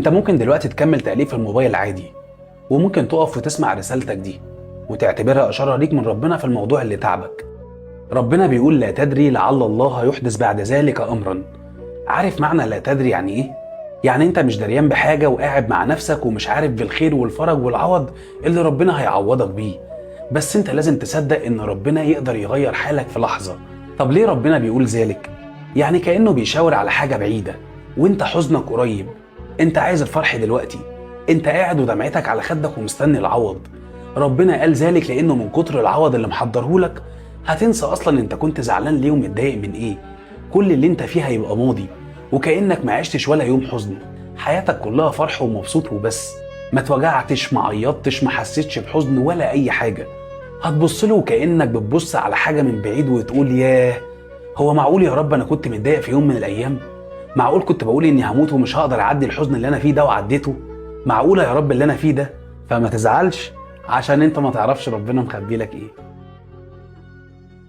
انت ممكن دلوقتي تكمل تأليف الموبايل عادي، وممكن تقف وتسمع رسالتك دي وتعتبرها إشارة ليك من ربنا في الموضوع اللي تعبك. ربنا بيقول لا تدري لعل الله يحدث بعد ذلك أمرا. عارف معنى لا تدري يعني ايه؟ يعني انت مش دريان بحاجة وقاعد مع نفسك ومش عارف بالخير والفرج والعوض اللي ربنا هيعوضك بيه، بس انت لازم تصدق ان ربنا يقدر يغير حالك في لحظة. طب ليه ربنا بيقول ذلك؟ يعني كأنه بيشاور على حاجة بعيدة وانت حزنك قريب. انت عايز الفرح دلوقتي، انت قاعد ودمعتك على خدك ومستني العوض. ربنا قال ذلك لانه من كتر العوض اللي محضرهولك هتنسى اصلا انت كنت زعلان ليه ومتضايق من ايه. كل اللي انت فيه هيبقى ماضي، وكأنك ما عشتش ولا يوم حزن. حياتك كلها فرح ومبسوط وبس. ما توجعتش، ما عيطتش، ما حسيتش بحزن ولا اي حاجة. هتبص له كأنك بتبص على حاجة من بعيد وتقول ياه، هو معقول يا رب انا كنت متضايق في يوم من الايام؟ معقول كنت بقول اني هموت ومش هقدر اعدي الحزن اللي انا فيه ده وعديته؟ معقولة يا رب اللي انا فيه ده؟ فما تزعلش عشان انت ما تعرفش ربنا مخبي لك ايه.